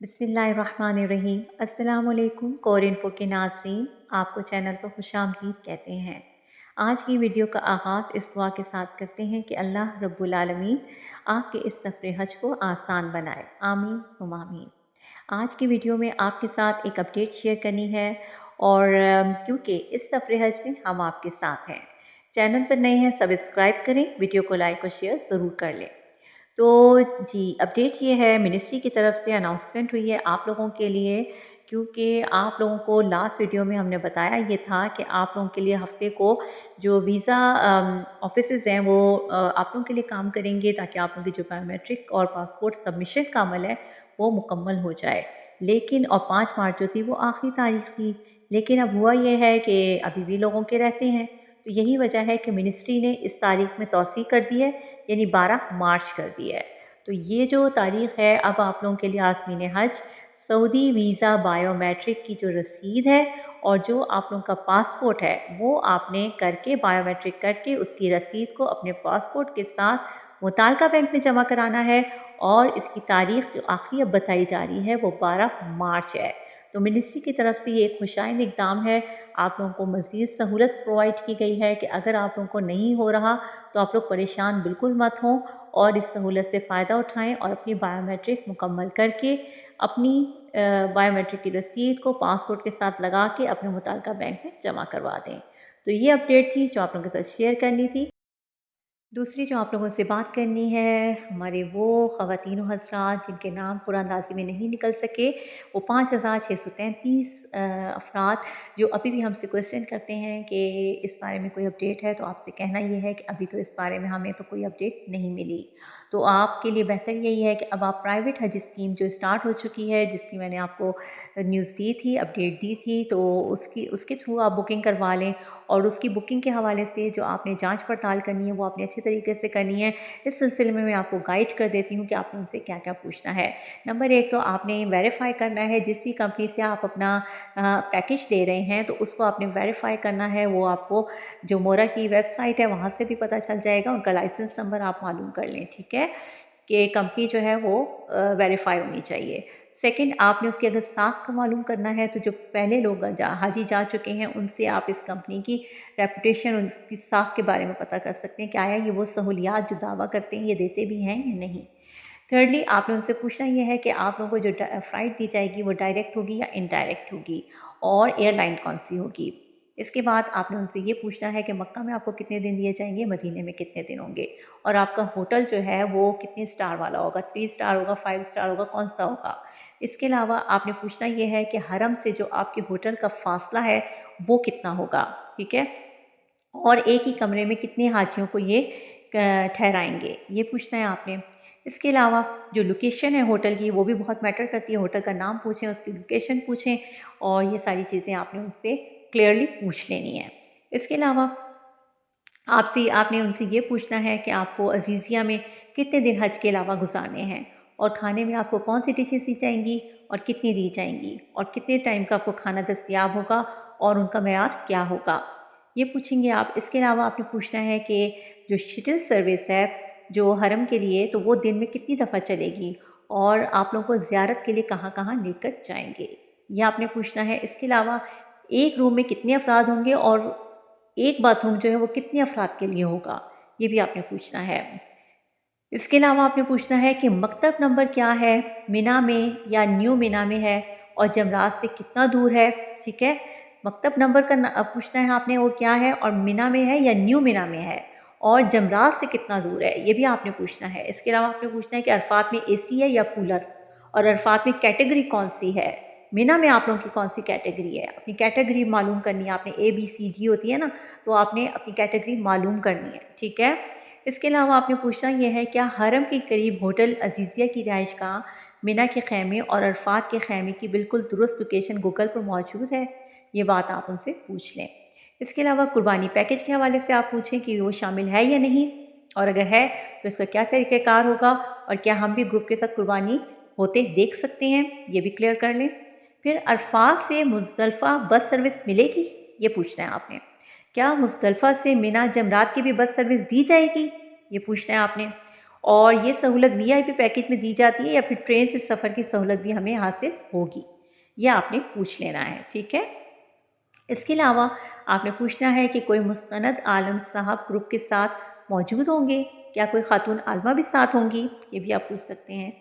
बिस्मिल्लाहिर्रहमानिर्रहीम। अस्सलाम वालेकुम कोरियनफो के नाज़रीन, आपको चैनल पर खुशामदीद कहते हैं। आज की वीडियो का आगाज़ इस दुआ के साथ करते हैं कि अल्लाह रब्बुल आलमीन आपके इस सफ़र हज को आसान बनाए, आमीन सुम्मा आमीन। आज की वीडियो में आपके साथ एक अपडेट शेयर करनी है और क्योंकि इस सफ़र हज में हम आपके साथ हैं। चैनल पर नए हैं सब्सक्राइब करें, वीडियो को लाइक और शेयर ज़रूर कर लें। तो जी, अपडेट ये है, मिनिस्ट्री की तरफ से अनाउंसमेंट हुई है आप लोगों के लिए, क्योंकि आप लोगों को लास्ट वीडियो में हमने बताया ये था कि आप लोगों के लिए हफ्ते को जो वीज़ा ऑफिसेज़ हैं वो आप लोगों के लिए काम करेंगे ताकि आप लोगों की जो बायोमेट्रिक और पासपोर्ट सबमिशन का अमल है वो मुकम्मल हो जाए। लेकिन और 5 मार्च जो थी वो आखिरी तारीख थी, लेकिन अब हुआ ये है कि अभी भी लोगों के रहते हैं। तो यही वजह है कि मिनिस्ट्री ने इस तारीख में तौसीह कर दी है, यानी 12 मार्च कर दी है। तो ये जो तारीख़ है, अब आप लोगों के लिए आज़मीन हज सऊदी वीज़ा बायोमेट्रिक की जो रसीद है और जो आप लोगों का पासपोर्ट है वो आपने करके बायोमेट्रिक करके उसकी रसीद को अपने पासपोर्ट के साथ मुताल्लिका बैंक में जमा कराना है। और इसकी तारीख़ जो आखिरी अब बताई जा रही है वो 12 मार्च है। तो मिनिस्ट्री की तरफ से ये एक खुशाइंद इक़दाम है, आप लोगों को मज़ीद सहूलत प्रोवाइड की गई है कि अगर आप लोगों को नहीं हो रहा तो आप लोग परेशान बिल्कुल मत हों और इस सहूलत से फ़ायदा उठाएं और अपनी बायोमेट्रिक मुकम्मल करके अपनी बायोमेट्रिक की रसीद को पासपोर्ट के साथ लगा के अपने मुताल्लिका बैंक में जमा करवा दें। तो ये अपडेट थी जो आप लोगों के साथ शेयर करनी थी। दूसरी जो आप लोगों से बात करनी है, हमारे वो ख़वातीन व हज़रात जिनके नाम कुरानदाज़ी में नहीं निकल सके, वो 5633 अफ़राद जो अभी भी हमसे क्वेश्चन करते हैं कि इस बारे में कोई अपडेट है, तो आपसे कहना ये है कि अभी तो इस बारे में हमें तो कोई अपडेट नहीं मिली। तो आपके लिए बेहतर यही है कि अब आप प्राइवेट हज स्कीम जो स्टार्ट हो चुकी है, जिसकी मैंने आपको न्यूज़ दी थी, अपडेट दी थी, तो उसके थ्रू आप बुकिंग करवा लें। और उसकी बुकिंग के हवाले से जो आपने जांच पड़ताल करनी है वो आपने अच्छे तरीके से करनी है। इस सिलसिले में मैं आपको गाइड कर देती हूँ कि आपने उनसे क्या क्या पूछना है। नंबर 1 तो आपने वेरीफाई करना है, जिस भी कंपनी से आप अपना पैकेज ले रहे हैं तो उसको आपने वेरीफाई करना है। वो आपको जो मोरा की वेबसाइट है वहाँ से भी पता चल जाएगा, उनका लाइसेंस नंबर आप मालूम कर लें, ठीक है, कि कंपनी जो है वो वेरीफाई होनी चाहिए। सेकंड, आपने उसकी अगर साख को मालूम करना है तो जो पहले लोग हाजी जा चुके हैं उनसे आप इस कंपनी की रेपुटेशन, उनकी साख के बारे में पता कर सकते हैं कि आया ये वो सहूलियात जो दावा करते हैं ये देते भी हैं या नहीं। थर्डली, आपने उनसे पूछना ये है कि आप लोगों को जो फ़्लाइट दी जाएगी वो डायरेक्ट होगी या इनडायरेक्ट होगी और एयरलाइन कौन सी होगी। इसके बाद आपने उनसे ये पूछना है कि मक्का में आपको कितने दिन दिए जाएंगे, मदीने में कितने दिन होंगे, और आपका होटल जो है वो कितने स्टार वाला होगा, 3 स्टार होगा, 5 स्टार होगा, कौन सा होगा। इसके अलावा आपने पूछना ये है कि हरम से जो आपके होटल का फासला है वो कितना होगा, ठीक है, और एक ही कमरे में कितने हाजियों को ये ठहराएंगे, ये पूछना है आपने। इसके अलावा जो लोकेशन है होटल की वो भी बहुत मैटर करती है, होटल का नाम पूछें, उसकी लोकेशन पूछें, और ये सारी चीज़ें आपने उनसे क्लियरली पूछ लेनी है। इसके अलावा आपने उनसे ये पूछना है कि आपको अजीज़िया में कितने दिन हज के अलावा गुजारने हैं, और खाने में आपको कौन सी डिशेस दी जाएंगी और कितनी दी जाएंगी, और कितने टाइम का आपको खाना दस्तयाब होगा और उनका मेयार क्या होगा, ये पूछेंगे आप। इसके अलावा आपने पूछना है कि जो शटल सर्विस है जो हरम के लिए, तो वो दिन में कितनी दफ़ा चलेगी और आप लोगों को ज़ियारत के लिए कहाँ कहाँ लेकर जाएंगे, ये आपने पूछना है। इसके अलावा एक रूम में कितने अफराद होंगे और एक बाथरूम जो है वो कितने अफराद के लिए होगा, ये भी आपने पूछना है। इसके अलावा आपने पूछना है कि मकतब नंबर क्या है, मिना में या न्यू मिना में है, और जमरात से कितना दूर है, ठीक है। मकतब नंबर का पूछना है आपने, वो क्या है, और मिना में है या न्यू मिना में है, और जमरात से कितना दूर है, ये भी आपने पूछना है। इसके अलावा आपने पूछना है कि अरफात में एसी है या कूलर, और अरफात में कैटेगरी कौन सी है, मिना में आप लोगों की कौन सी कैटेगरी है, अपनी कैटेगरी मालूम करनी है आपने। ABCD होती है ना, तो आपने अपनी कैटेगरी मालूम करनी है, ठीक है। इसके अलावा आपने पूछना यह है क्या हरम के करीब होटल अजीज़िया की रिहाइश का मिना के खैमे और अरफात के खैमे की बिल्कुल दुरुस्त लोकेशन गूगल पर मौजूद है, ये बात आप उनसे पूछ लें। इसके अलावा कुर्बानी पैकेज के हवाले से आप पूछें कि वो शामिल है या नहीं, और अगर है तो इसका क्या तरीक़ाकार होगा, और क्या हम भी ग्रुप के साथ कुर्बानी होते देख सकते हैं, ये भी क्लियर कर लें। फिर अरफात से मुज़दलिफ़ा बस सर्विस मिलेगी, ये पूछना है आपने। क्या मुज़दलिफ़ा से मिना जमरात की भी बस सर्विस दी जाएगी, ये पूछना है आपने। और ये सहूलत वीआईपी पैकेज में दी जाती है या फिर ट्रेन से सफ़र की सहूलत भी हमें हासिल होगी, ये आपने पूछ लेना है, ठीक है। इसके अलावा आपने पूछना है कि कोई मुस्तनद आलम साहब ग्रुप के साथ मौजूद होंगे, क्या कोई खातून आलमा भी साथ होंगी, ये भी आप पूछ सकते हैं।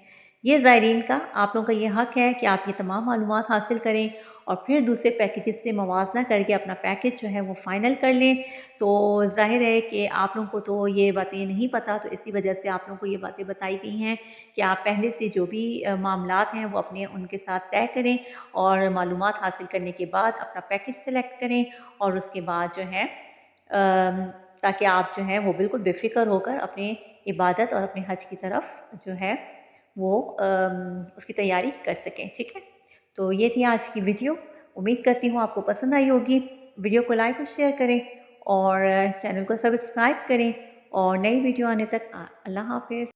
ये ज़ायरीन का आप लोगों का ये हक़ है कि आप ये तमाम मालूमात हासिल करें और फिर दूसरे पैकेजेस से मवाज़ना करके अपना पैकेज जो है वो फ़ाइनल कर लें। तो ज़ाहिर है कि आप लोगों को तो ये बातें नहीं पता, तो इसी वजह से आप लोगों को ये बातें बताई गई हैं कि आप पहले से जो भी मामलात हैं वो अपने उनके साथ तय करें और मालूमात हासिल करने के बाद अपना पैकेज सेलेक्ट करें और उसके बाद जो है ताकि आप जो है वो बिल्कुल बेफ़िक्र होकर अपनी इबादत और अपने हज की तरफ जो है वो उसकी तैयारी कर सकें, ठीक है। तो ये थी आज की वीडियो। उम्मीद करती हूँ आपको पसंद आई होगी। वीडियो को लाइक और शेयर करें और चैनल को सब्सक्राइब करें और नई वीडियो आने तक अल्लाह हाफ़िज़।